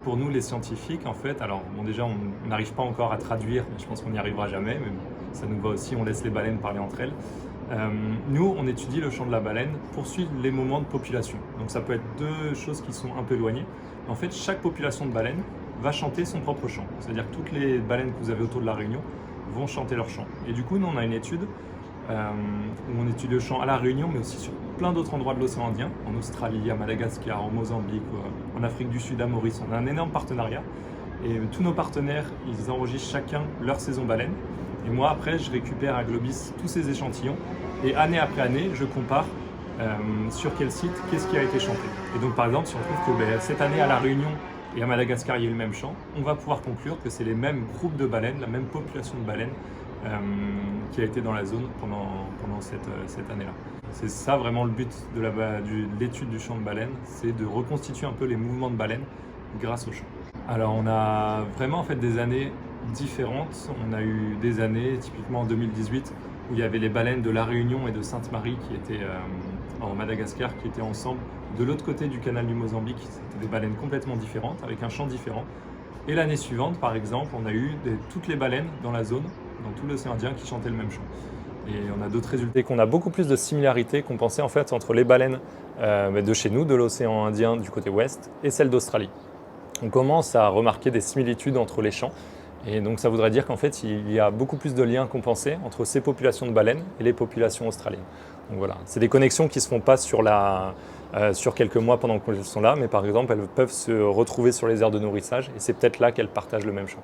Pour nous, les scientifiques, en fait, alors bon, déjà, on n'arrive pas encore à traduire, mais je pense qu'on n'y arrivera jamais, mais bon, ça nous va aussi, on laisse les baleines parler entre elles. Nous, on étudie le chant de la baleine pour suivre les mouvements de population. Donc ça peut être deux choses qui sont un peu éloignées. En fait, chaque population de baleines va chanter son propre chant. C'est-à-dire que toutes les baleines que vous avez autour de la Réunion vont chanter leur chant. Et du coup, nous, on a une étude où on étudie le chant à la Réunion, mais aussi sur plein d'autres endroits de l'océan Indien, en Australie, à Madagascar, en Mozambique, en Afrique du Sud, à Maurice. On a un énorme partenariat. Et tous nos partenaires, ils enregistrent chacun leur saison baleine. Et moi, après, je récupère à Globis tous ces échantillons. Et année après année, je compare sur quel site, qu'est-ce qui a été chanté. Et donc, par exemple, si on trouve que cette année, à La Réunion et à Madagascar, il y a eu le même chant, on va pouvoir conclure que c'est les mêmes groupes de baleines, la même population de baleines qui a été dans la zone pendant cette année-là. C'est ça vraiment le but de l'étude du chant de baleine, c'est de reconstituer un peu les mouvements de baleine grâce au chant. Alors on a vraiment en fait des années différentes. On a eu des années, typiquement en 2018, où il y avait les baleines de La Réunion et de Sainte-Marie qui étaient en Madagascar, qui étaient ensemble. De l'autre côté du canal du Mozambique, c'était des baleines complètement différentes, avec un chant différent. Et l'année suivante, par exemple, on a eu toutes les baleines dans la zone, dans tout l'océan Indien, qui chantaient le même chant. Et on a d'autres résultats. Et qu'on a beaucoup plus de similarités qu'on pensait en fait entre les baleines de chez nous, de l'océan Indien du côté ouest, et celles d'Australie. On commence à remarquer des similitudes entre les chants. Et donc ça voudrait dire qu'en fait, il y a beaucoup plus de liens qu'on pensait entre ces populations de baleines et les populations australiennes. Donc voilà, c'est des connexions qui ne se font pas sur quelques mois pendant qu'elles sont là, mais par exemple, elles peuvent se retrouver sur les aires de nourrissage et c'est peut-être là qu'elles partagent le même chant.